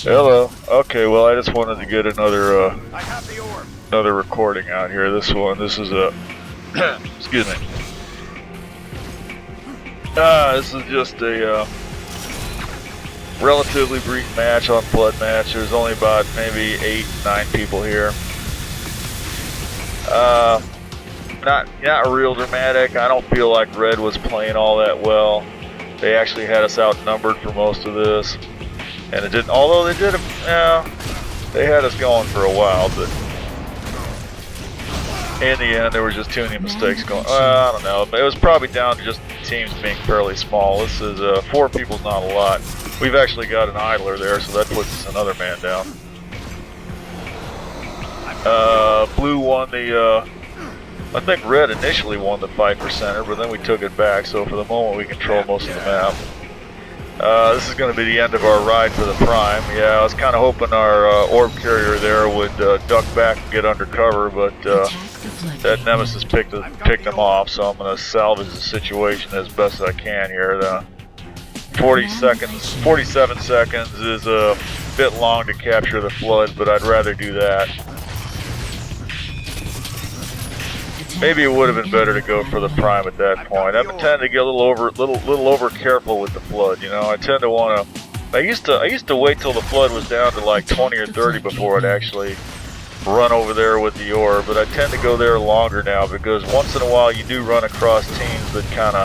Hello. Okay, well, I just wanted to get another recording out here. This is a excuse me. This is just a relatively brief match on Flood Match. There's only about maybe 8, 9 people here. Not real dramatic. I don't feel like Red was playing all that well. They actually had us outnumbered for most of this, and it didn't. Although they did, they had us going for a while, but in the end, there were just too many mistakes going. I don't know. It was probably down to just teams being fairly small. This is 4 people's not a lot. We've actually got an idler there, so that puts us another man down. Blue won the. I think Red initially won the fight for center, but then we took it back, so for the moment we control most of the map. This is going to be the end of our ride for the Prime. Yeah, I was kind of hoping our orb carrier there would duck back and get under cover, but that Nemesis picked them off, so I'm going to salvage the situation as best I can here. 47 seconds is a bit long to capture the Flood, but I'd rather do that. Maybe it would have been better to go for the Prime at that point. I tend to get a little over careful with the Flood. You know, I tend to want to. I used to wait till the Flood was down to like 20 or 30 before I'd actually run over there with the orb. But I tend to go there longer now because once in a while you do run across teams that kind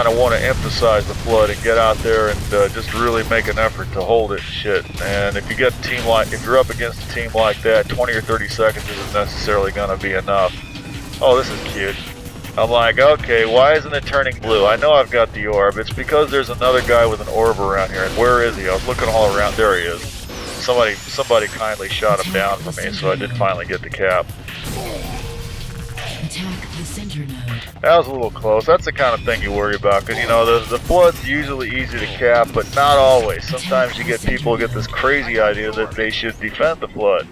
of want to emphasize the Flood and get out there and just really make an effort to hold it and shit. And if you get a team if you're up against a team like that, 20 or 30 seconds isn't necessarily going to be enough. Oh, this is cute. I'm like, okay, why isn't it turning blue? I know I've got the orb. It's because there's another guy with an orb around here. And where is he? I was looking all around. There he is. Somebody kindly shot him down for me, so I did finally get the cap. Attack the center node. That was a little close. That's the kind of thing you worry about, because you know the Flood's usually easy to cap, but not always. Sometimes you get people who get this crazy idea that they should defend the Flood.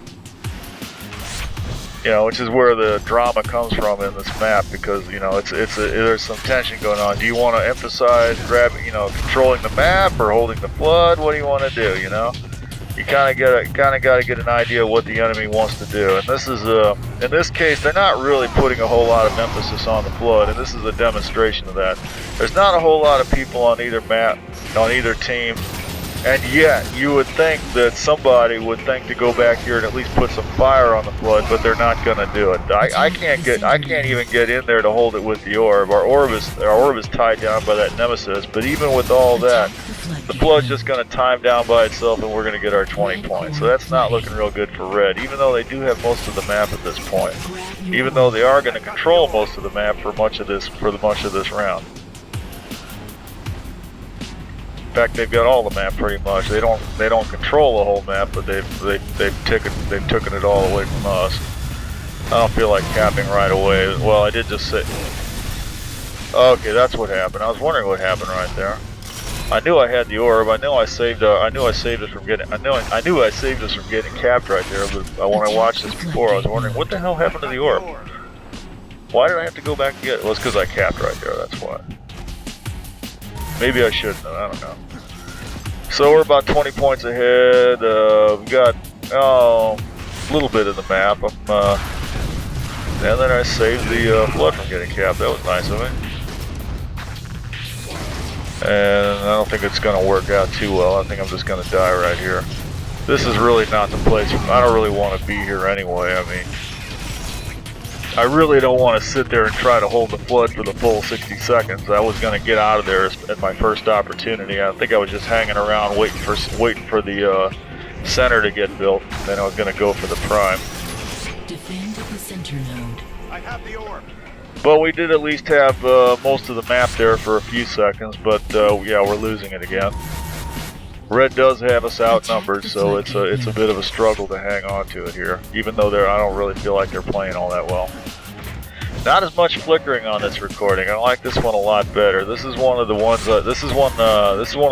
You know, which is where the drama comes from in this map, because you know there's some tension going on. Do you want to emphasize controlling the map or holding the Flood? What do you want to do? You know, you kind of got to get an idea of what the enemy wants to do. And this is in this case, they're not really putting a whole lot of emphasis on the Flood, and this is a demonstration of that. There's not a whole lot of people on either map, on either team, and yet you would think that somebody would think to go back here and at least put some fire on the Flood, but they're not going to do it. I can't even get in there to hold it with the orb. Our orb is tied down by that Nemesis, but even with all that, the Flood's just going to time down by itself, and we're going to get our 20 points. So that's not looking real good for Red, even though they do have most of the map at this point. Even though they are going to control most of the map for much of this round. In fact, they've got all the map pretty much. They don't control the whole map, but they've taken it all away from us. I don't feel like capping right away. Well, I did just say. Okay, that's what happened. I was wondering what happened right there. I knew I had the orb. I knew I saved us from getting. I knew I saved us from getting capped right there. But when I watched this before, I was wondering what the hell happened to the orb. Why did I have to go back and get it? Well, it's because I capped right there. That's why. Maybe I shouldn't have. I don't know. So we're about 20 points ahead. We've got a little bit of the map. And then I saved the Flood from getting capped. That was nice of me. And I don't think it's going to work out too well. I think I'm just going to die right here. This is really not the place. I don't really want to be here anyway. I mean, I really don't want to sit there and try to hold the Flood for the full 60 seconds. I was going to get out of there at my first opportunity. I think I was just hanging around waiting for the center to get built. Then I was going to go for the Prime. Defend the center node. I have the orb. But we did at least have most of the map there for a few seconds, but yeah, we're losing it again. Red does have us outnumbered, so it's a bit of a struggle to hang on to it here, even though I don't really feel like they're playing all that well. Not as much flickering on this recording. I like this one a lot better. This is one of the ones. This is one of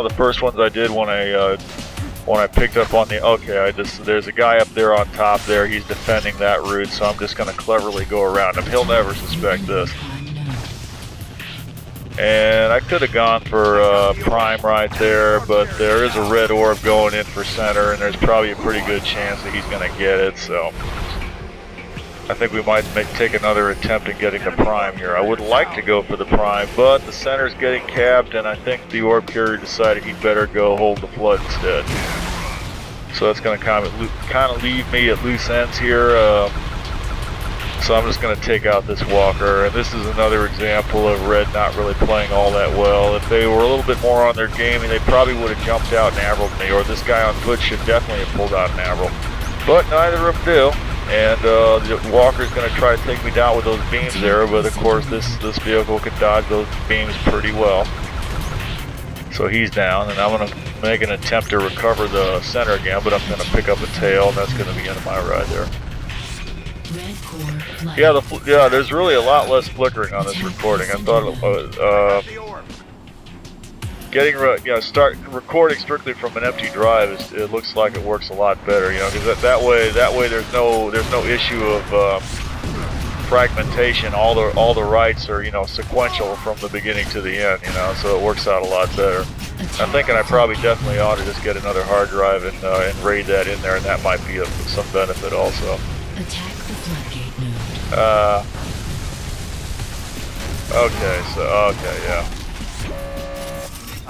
the first ones I did when I picked up on the. Okay, there's a guy up there on top there. He's defending that route, so I'm just going to cleverly go around him. He'll never suspect this. And I could have gone for prime right there, but there is a red orb going in for center, and there's probably a pretty good chance that he's going to get it, so I think we might take another attempt at getting the prime here. I would like to go for the prime, but the center's getting capped, and I think the orb carrier decided he'd better go hold the flood instead. So that's going to kind of leave me at loose ends here. So I'm just going to take out this walker, and this is another example of red not really playing all that well. If they were a little bit more on their game, they probably would have jumped out and avrilled me, or this guy on foot should definitely have pulled out an avril. But neither of them do. And the walker's going to try to take me down with those beams there, but of course this vehicle can dodge those beams pretty well. So he's down, and I'm going to make an attempt to recover the center again, but I'm going to pick up a tail, and that's going to be the end of my ride there. Yeah, there's really a lot less flickering on this recording. I thought start recording strictly from an empty drive it looks like it works a lot better, you know, because that way there's no issue of fragmentation. All the writes are, you know, sequential from the beginning to the end, you know, so it works out a lot better. I'm thinking I probably definitely ought to just get another hard drive and raid that in there, and that might be of some benefit also. Attack the floodgate node. Okay, yeah.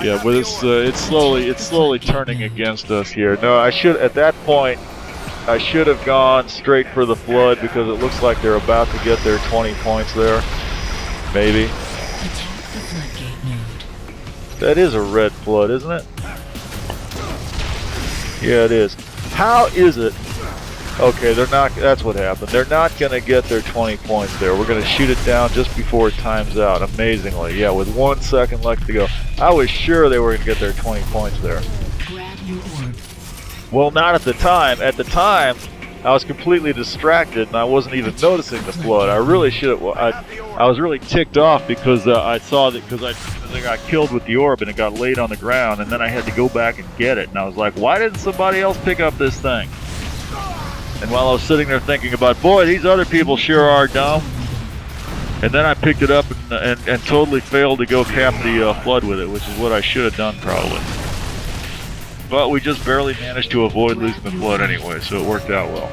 Yeah, but it's slowly turning against us here. No, at that point I should have gone straight for the flood, because it looks like they're about to get their 20 points there. Maybe. Attack the floodgate node. That is a red flood, isn't it? Yeah, it is. How is it? Okay, they're not. That's what happened. They're not going to get their 20 points there. We're going to shoot it down just before it times out. Amazingly, yeah, with 1 second left to go. I was sure they were going to get their 20 points there. Grab your orb. Well, not at the time. At the time, I was completely distracted and I wasn't even noticing the flood. I really should have. I was really ticked off because I saw that, because I got killed with the orb and it got laid on the ground, and then I had to go back and get it. And I was like, why didn't somebody else pick up this thing? And while I was sitting there thinking about, boy, these other people sure are dumb. And then I picked it up and totally failed to go cap the flood with it, which is what I should have done probably. But we just barely managed to avoid losing the flood anyway, so it worked out well.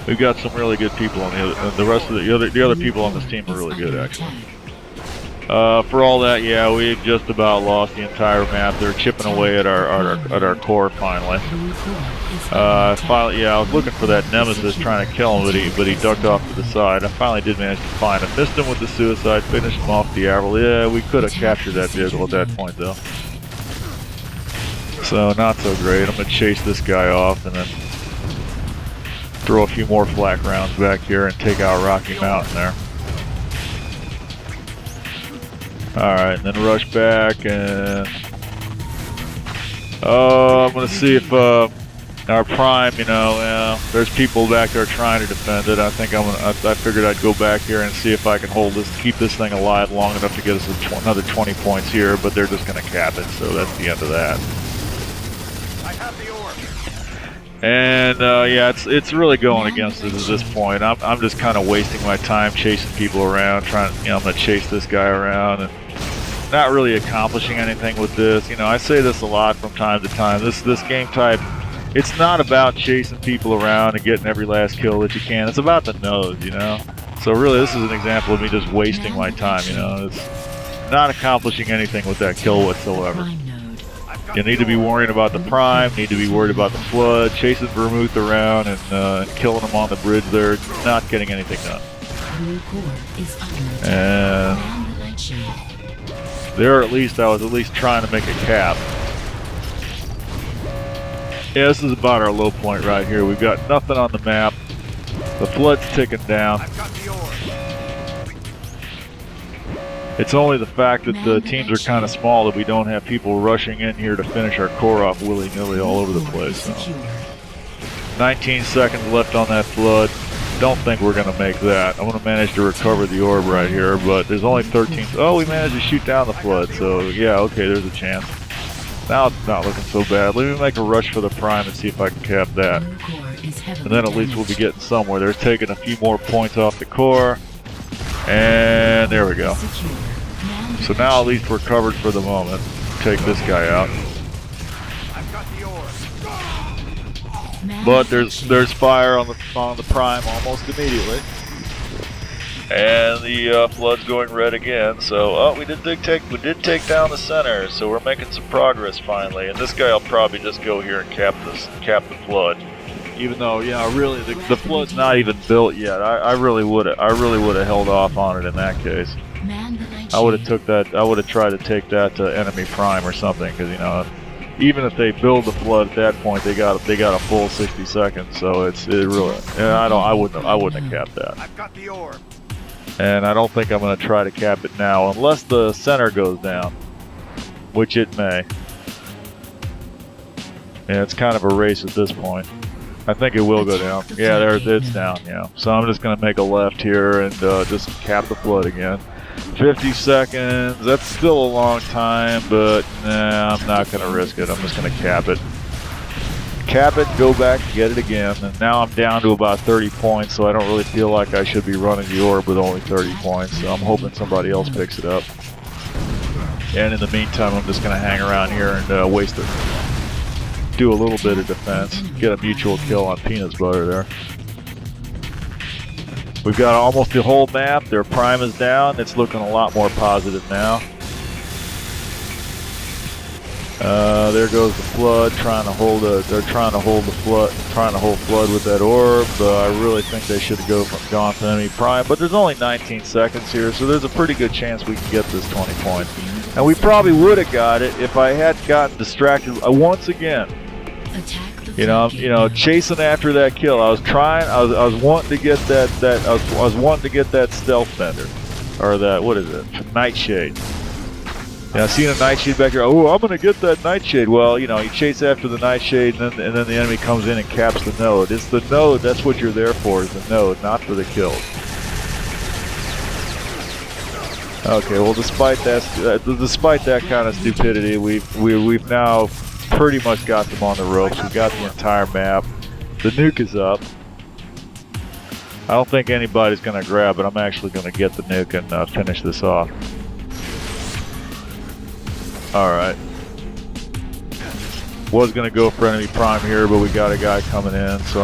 We've got some really good people on the rest of the other people on this team are really good actually. For all that, yeah, we just about lost the entire map. They're chipping away at our core finally. Yeah, I was looking for that nemesis trying to kill him, but he ducked off to the side. I finally did manage to find him. Missed him with the suicide, finished him off the avril. Yeah, we could have captured that vehicle at that point though. So not so great. I'm gonna chase this guy off and then throw a few more flak rounds back here and take out Rocky Mountain there. Alright, and then rush back and... Oh, I'm gonna see if our prime, you know, there's people back there trying to defend it. I think I figured I'd go back here and see if I can hold this, keep this thing alive long enough to get us another 20 points here, but they're just gonna cap it, so that's the end of that. I have the orb. And yeah, it's really going against us at this point. I'm just kind of wasting my time chasing people around, I'm gonna chase this guy around and not really accomplishing anything with this. You know, I say this a lot from time to time. This game type, it's not about chasing people around and getting every last kill that you can. It's about the nodes, you know. So really, this is an example of me just wasting my time. You know, it's not accomplishing anything with that kill whatsoever. You need to be worrying about the prime, need to be worried about the flood, chasing Vermouth around and killing them on the bridge there, not getting anything done. And there, at least, I was at least trying to make a cap. Yeah, this is about our low point right here. We've got nothing on the map. The flood's ticking down. It's only the fact that the teams are kind of small that we don't have people rushing in here to finish our core off willy-nilly all over the place. So. 19 seconds left on that flood. Don't think we're going to make that. I'm going to manage to recover the orb right here, but there's only 13. Oh, we managed to shoot down the flood, so yeah, okay, there's a chance. Now it's not looking so bad. Let me make a rush for the prime and see if I can cap that. And then at least we'll be getting somewhere. They're taking a few more points off the core. And there we go. Secure. Man So now at least we're covered for the moment. Take this guy out. I've got the orb. man But there's fire on the prime almost immediately. And the flood's going red again. So we did take down the center. So we're making some progress finally. And this guy will probably just go here and cap the flood. Even though, yeah, really the flood's not even built yet. I really would have held off on it in that case. Man the night I would have shade. took that. I would have tried to take that to enemy prime or something, because you know, even if they build the flood at that point, they got a full 60 seconds. So it really. Yeah, I wouldn't have capped that. I've got the orb. And I don't think I'm going to try to cap it now, unless the center goes down, which it may. Yeah, it's kind of a race at this point. I think it will go down. Yeah, there it's down. Yeah, so I'm just going to make a left here and just cap the flood again. 50 seconds. That's still a long time, but nah, I'm not going to risk it. I'm just going to cap it. Cap it, go back, get it again, and now I'm down to about 30 points, so I don't really feel like I should be running the orb with only 30 points, so I'm hoping somebody else picks it up. And in the meantime, I'm just going to hang around here and waste it. Do a little bit of defense, get a mutual kill on Peanut's Butter there. We've got almost the whole map, their prime is down, it's looking a lot more positive now. There goes the flood, they're trying to hold flood with that orb. I really think they should have gone for enemy prime, but there's only 19 seconds here, so there's a pretty good chance we can get this 20 points. And we probably would have got it if I had gotten distracted once again. Attack the You know, chasing after that kill. I was wanting to get that I was wanting to get that stealth bender, or that, what is it, nightshade. Yeah, seeing a nightshade back here. Oh, I'm gonna get that nightshade. Well, you know, you chase after the nightshade, and then the enemy comes in and caps the node. It's the node. That's what you're there for, is the node, not for the kills. Okay, well, despite that kind of stupidity, we've now pretty much got them on the ropes. We've got the entire map. The nuke is up. I don't think anybody's gonna grab it. I'm actually gonna get the nuke and finish this off. Alright. Was gonna go for enemy prime here, but we got a guy coming in, so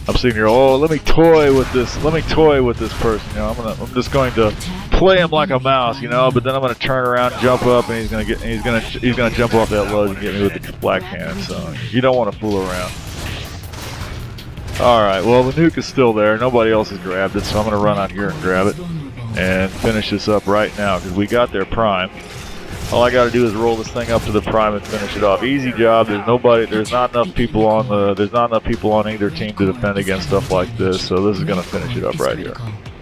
I'm sitting here, oh, let me toy with this person, you know, I'm just going to play him like a mouse, you know, but then I'm gonna turn around, jump up, and he's gonna jump off that ledge and get me with the black cannon, so you don't want to fool around. Alright, well, the nuke is still there, nobody else has grabbed it, so I'm gonna run out here and grab it and finish this up right now, because we got their prime. All I gotta do is roll this thing up to the prime and finish it off. Easy job. There's not enough people on either team to defend against stuff like this, so this is gonna finish it up right here.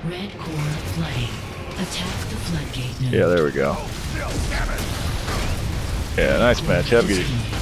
Red core flooding. Attack the floodgate node. Yeah, there we go. Yeah, nice match. Have a good evening.